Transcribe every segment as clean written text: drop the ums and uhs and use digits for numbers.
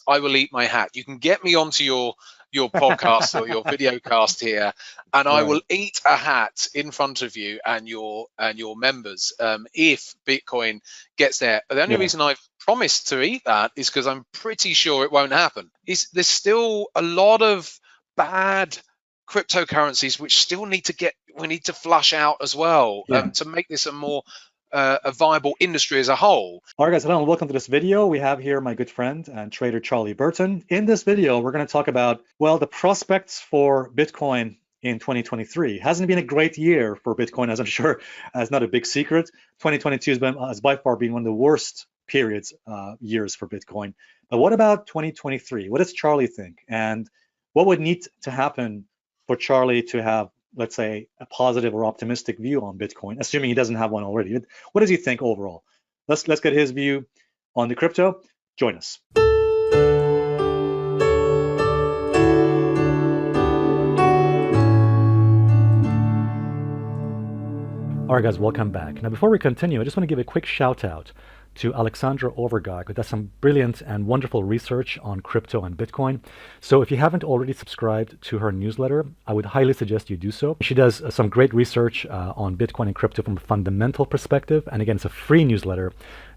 I will eat my hat. You can get me onto your podcast or your video cast here, and I will eat a hat in front of you and your members if Bitcoin gets there. But the only reason I've promised to eat that is because I'm pretty sure it won't happen. There's still a lot of bad cryptocurrencies which still need to flush out as well to make this a more a viable industry as a whole. All right, guys, hello and welcome to this video. We have here my good friend and trader Charlie Burton. In this video, we're going to talk about, well, the prospects for Bitcoin in 2023. Hasn't been a great year for Bitcoin, as I'm sure is not a big secret. 2022 has by far been one of the worst years for Bitcoin. But what about 2023? What does Charlie think? And what would need to happen for Charlie to have, let's say, a positive or optimistic view on Bitcoin, assuming he doesn't have one already? What does he think overall? Let's get his view on the crypto. Join us. All right, guys, welcome back. Now, before we continue, I just want to give a quick shout out to Alexandra Overgard, who does some brilliant and wonderful research on crypto and Bitcoin. So if you haven't already subscribed to her newsletter, I would highly suggest you do so. She does some great research on Bitcoin and crypto from a fundamental perspective. And again, it's a free newsletter.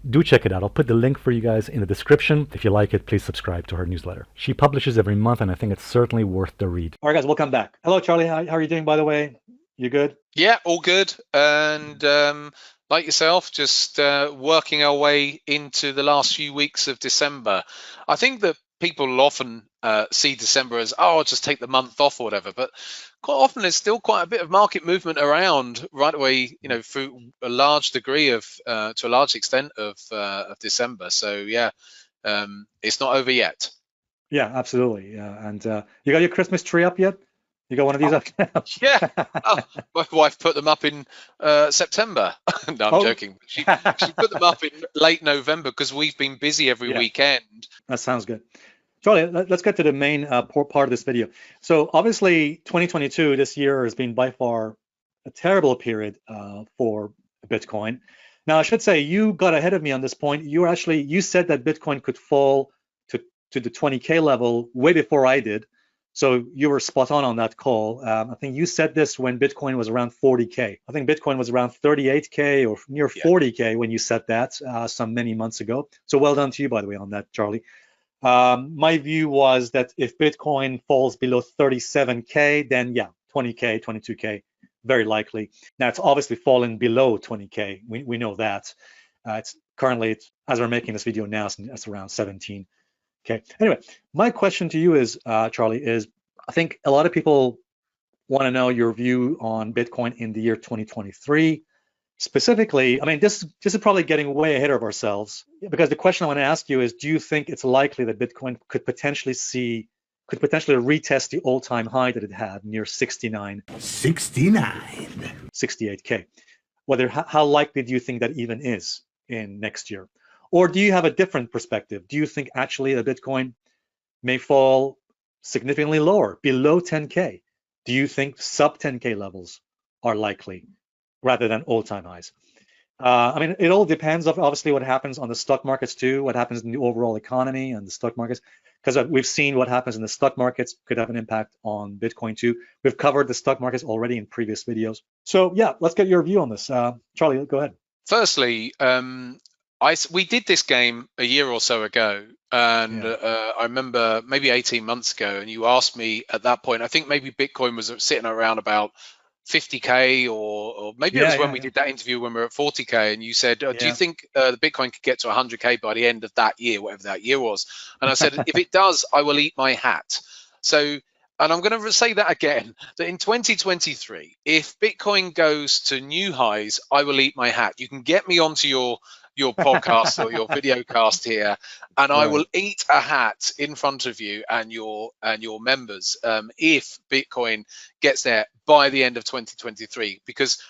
Do check it out. I'll put the link for you guys in the description. If you like it, please subscribe to her newsletter. She publishes every month, and I think it's certainly worth the read. All right, guys, welcome back. Hello, Charlie. How are you doing, by the way? You good? Yeah, all good. And like yourself, just working our way into the last few weeks of December. I think that people often see December as, oh, I'll just take the month off or whatever. But quite often there's still quite a bit of market movement around right away, you know, through a large degree of, to a large extent of December. So, yeah, it's not over yet. Yeah, absolutely. Yeah. And you got your Christmas tree up yet? You got one of these up? Yeah. Oh, my wife put them up in September. No, I'm joking. She put them up in late November because we've been busy every weekend. That sounds good. Charlie, let's get to the main part of this video. So obviously 2022, this year, has been by far a terrible period for Bitcoin. Now, I should say you got ahead of me on this point. You said that Bitcoin could fall to the 20K level way before I did. So you were spot on that call. I think you said this when Bitcoin was around 40K. I think Bitcoin was around 38K or near 40K when you said that many months ago. So well done to you, by the way, on that, Charlie. My view was that if Bitcoin falls below 37K, then yeah, 20K, 22K, very likely. Now it's obviously fallen below 20K. We know that. It's currently, as we're making this video now, it's around 17. Okay. Anyway, my question to you is, Charlie, is I think a lot of people want to know your view on Bitcoin in the year 2023. Specifically, I mean, this is probably getting way ahead of ourselves, because the question I want to ask you is, do you think it's likely that Bitcoin could potentially retest the all-time high that it had near 68K? How likely do you think that even is in next year? Or do you have a different perspective? Do you think actually that Bitcoin may fall significantly lower, below 10K? Do you think sub 10K levels are likely rather than all-time highs? I mean, it all depends on obviously what happens on the stock markets too, what happens in the overall economy and the stock markets, because we've seen what happens in the stock markets could have an impact on Bitcoin too. We've covered the stock markets already in previous videos. So yeah, let's get your view on this. Charlie, go ahead. Firstly, we did this game a year or so ago, and I remember maybe 18 months ago, and you asked me at that point, I think maybe Bitcoin was sitting around about 50K, or maybe it was when we did that interview when we were at 40K, and you said, do you think the Bitcoin could get to 100K by the end of that year, whatever that year was? And I said, if it does, I will eat my hat. So, and I'm going to say that again, that in 2023, if Bitcoin goes to new highs, I will eat my hat. You can get me onto your podcast or your video cast here, and I will eat a hat in front of you and your members if Bitcoin gets there by the end of 2023. Because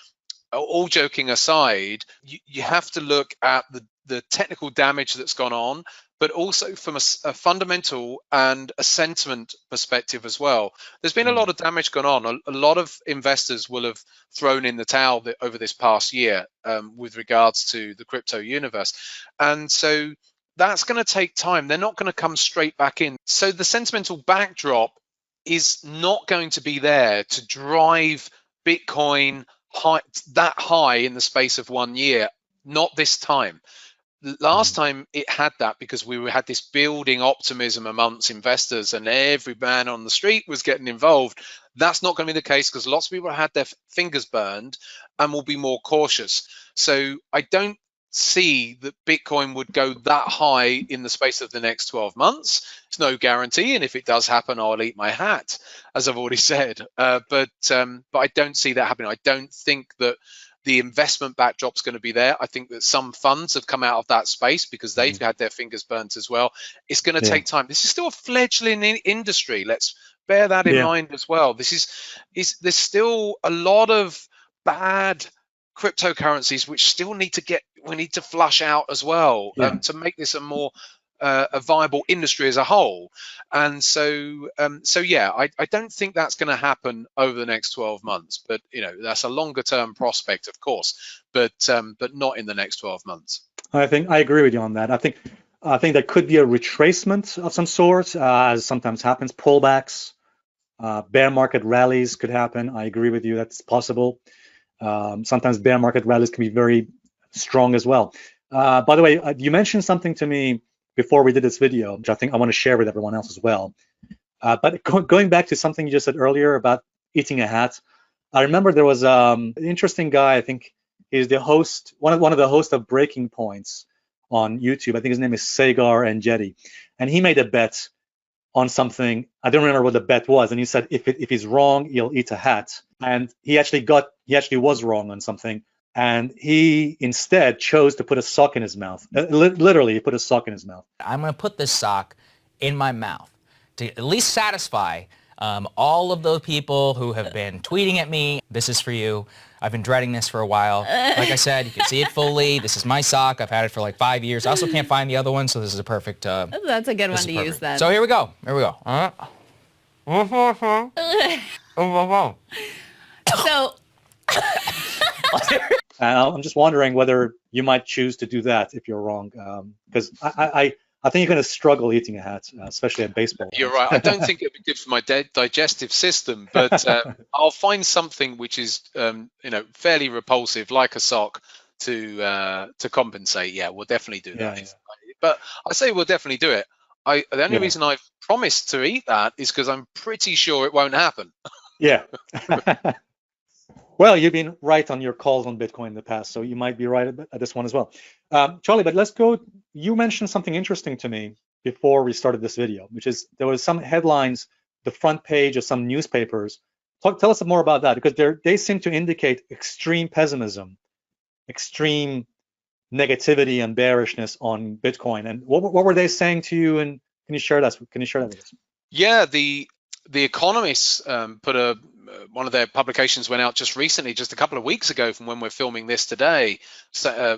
all joking aside, you have to look at the technical damage that's gone on, but also from a fundamental and a sentiment perspective as well. There's been a lot of damage gone on. A lot of investors will have thrown in the towel over this past year with regards to the crypto universe. And so that's going to take time. They're not going to come straight back in. So the sentimental backdrop is not going to be there to drive Bitcoin that high in the space of 1 year. Not this time. Last time it had that because we had this building optimism amongst investors and every man on the street was getting involved. That's not going to be the case because lots of people had their fingers burned and will be more cautious. So I don't see that Bitcoin would go that high in the space of the next 12 months. It's no guarantee, and if it does happen, I'll eat my hat, as I've already said. But I don't see that happening. I don't think that the investment backdrop's going to be there. I think that some funds have come out of that space because they've had their fingers burnt as well. It's going to take time. This is still a fledgling industry. Let's bear that in mind as well. There's still a lot of bad cryptocurrencies which still need to flush out as well to make this a more a viable industry as a whole. And so I don't think that's going to happen over the next 12 months, but that's a longer term prospect, of course, but not in the next 12 months. I think I agree with you on that. I think there could be a retracement of some sort, as sometimes happens. Pullbacks, bear market rallies could happen. I agree with you. That's possible. Sometimes bear market rallies can be very strong as well. By the way, you mentioned something to me before we did this video, which I think I want to share with everyone else as well. But going back to something you just said earlier about eating a hat, I remember there was an interesting guy. I think he's the host, one of the hosts of Breaking Points on YouTube. I think his name is Sagar and Jetty, and he made a bet on something. I don't remember what the bet was, and he said if he's wrong, he'll eat a hat. And he actually was wrong on something. And he instead chose to put a sock in his mouth. Literally, he put a sock in his mouth. I'm going to put this sock in my mouth to at least satisfy all of those people who have been tweeting at me. This is for you. I've been dreading this for a while. Like I said, you can see it fully. This is my sock. I've had it for like 5 years. I also can't find the other one, so this is a perfect. That's a good one to use then. So here we go. So. I'm just wondering whether you might choose to do that if you're wrong, because I think you're going to struggle eating a hat, especially at baseball. You're right. I don't think it'd be good for my digestive system, but I'll find something which is fairly repulsive, like a sock, to compensate. Yeah, we'll definitely do that. Yeah. But I say we'll definitely do it. The only reason I've promised to eat that is because I'm pretty sure it won't happen. Yeah. Well, you've been right on your calls on Bitcoin in the past, so you might be right at this one as well. Charlie, but let's go. You mentioned something interesting to me before we started this video, which is there was some headlines, the front page of some newspapers. Tell us more about that, because they seem to indicate extreme pessimism, extreme negativity and bearishness on Bitcoin. And what were they saying to you? And can you share that with us? Yeah, the Economists put one of their publications went out just recently, just a couple of weeks ago from when we're filming this today,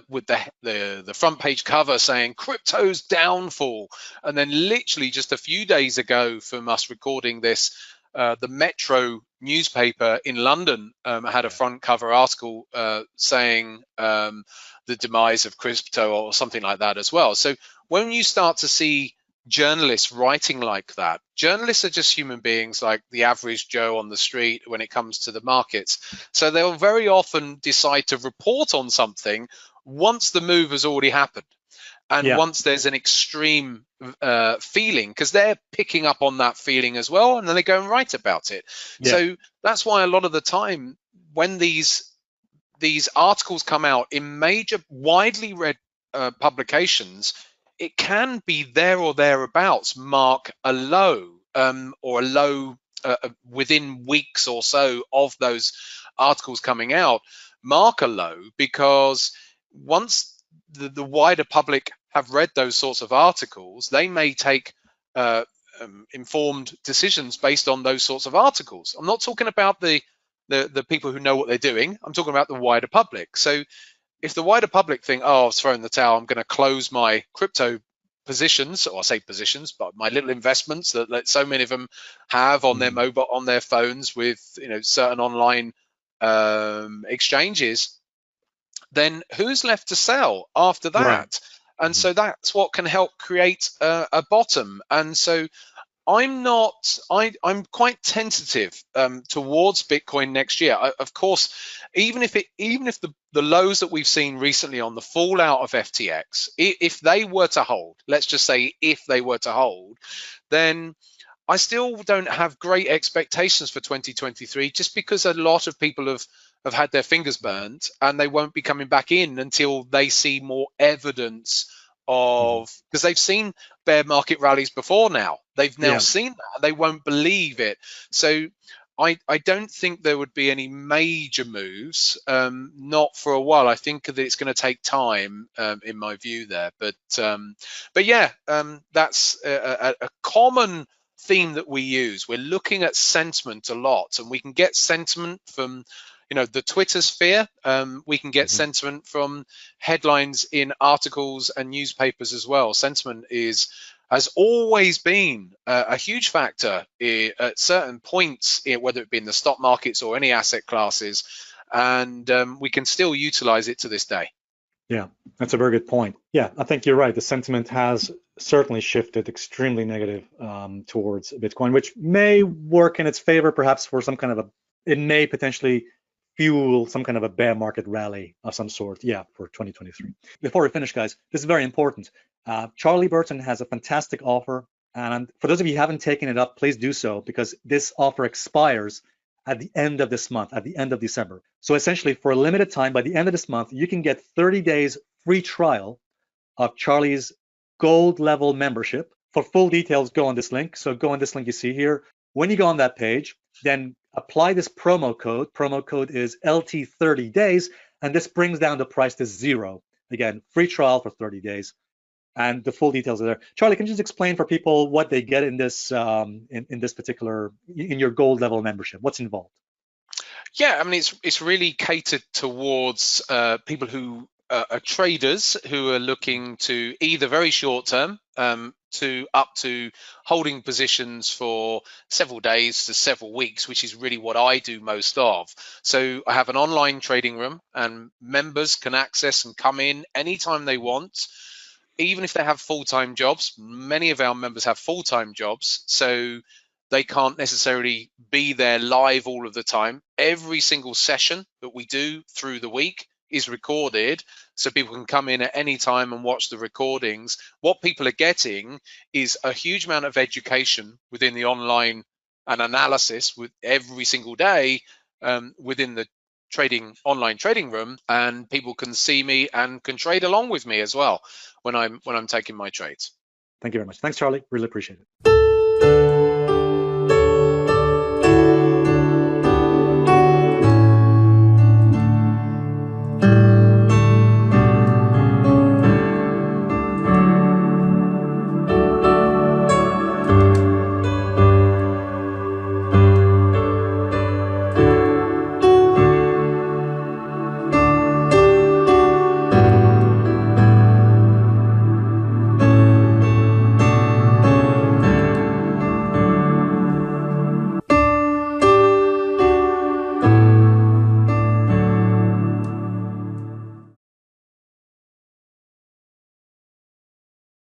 with the front page cover saying crypto's downfall. And then literally just a few days ago from us recording this, the Metro newspaper in London had a front cover article saying the demise of crypto or something like that as well. So when you start to see journalists writing like that, journalists are just human beings like the average Joe on the street when it comes to the markets. So they'll very often decide to report on something once the move has already happened. And once there's an extreme feeling, because they're picking up on that feeling as well, and then they go and write about it. So that's why a lot of the time when these articles come out in major, widely read publications, it can be there or thereabouts mark a low, or a low within weeks or so of those articles coming out, mark a low, because once the wider public have read those sorts of articles, they may take informed decisions based on those sorts of articles. I'm not talking about the people who know what they're doing. I'm talking about the wider public. So if the wider public think, oh, I've thrown the towel, I'm going to close my crypto positions, or I say positions, but my little investments that so many of them have on their mobile, on their phones with certain online exchanges, then who's left to sell after that? And so that's what can help create a bottom. And so I'm quite tentative towards Bitcoin next year. Of course, even if the lows that we've seen recently on the fallout of FTX, if they were to hold, let's just say if they were to hold, then I still don't have great expectations for 2023, just because a lot of people have had their fingers burned and they won't be coming back in until they see more evidence of, because they've seen bear market rallies before now. They've now seen that. They won't believe it. So I don't think there would be any major moves, not for a while. I think that it's going to take time, in my view there. But yeah, that's a common theme that we use. We're looking at sentiment a lot, and we can get sentiment from the Twitter sphere. We can get sentiment from headlines in articles and newspapers as well. Sentiment has always been a huge factor at certain points, whether it be in the stock markets or any asset classes, and we can still utilize it to this day. Yeah, that's a very good point. Yeah, I think you're right. The sentiment has certainly shifted extremely negative towards Bitcoin, which may work in its favor, perhaps for some kind of it may potentially fuel some kind of a bear market rally of some sort, for 2023. Before we finish, guys, this is very important. Charlie Burton has a fantastic offer, and for those of you who haven't taken it up, please do so, because this offer expires at the end of this month, at the end of December. So essentially, for a limited time, by the end of this month, you can get 30 days free trial of Charlie's gold level membership. For full details, go on this link. So go on this link you see here. When you go on that page, then apply this promo code. Promo code is LT30 days, and this brings down the price to $0. Again, free trial for 30 days, and the full details are there. Charlie, can you just explain for people what they get in this in this particular in your gold level membership? What's involved? Yeah, I mean it's really catered towards people who are traders who are looking to either very short term to up to holding positions for several days to several weeks, which is really what I do most of. So I have an online trading room, and members can access and come in anytime they want, even if they have full-time jobs. Many of our members have full-time jobs, so they can't necessarily be there live all of the time. Every single session that we do through the week is recorded, so people can come in at any time and watch the recordings. What people are getting is a huge amount of education within the online and analysis with every single day within the online trading room, and people can see me and can trade along with me as well when I'm taking my trades. Thank you very much. Thanks, Charlie. Really appreciate it.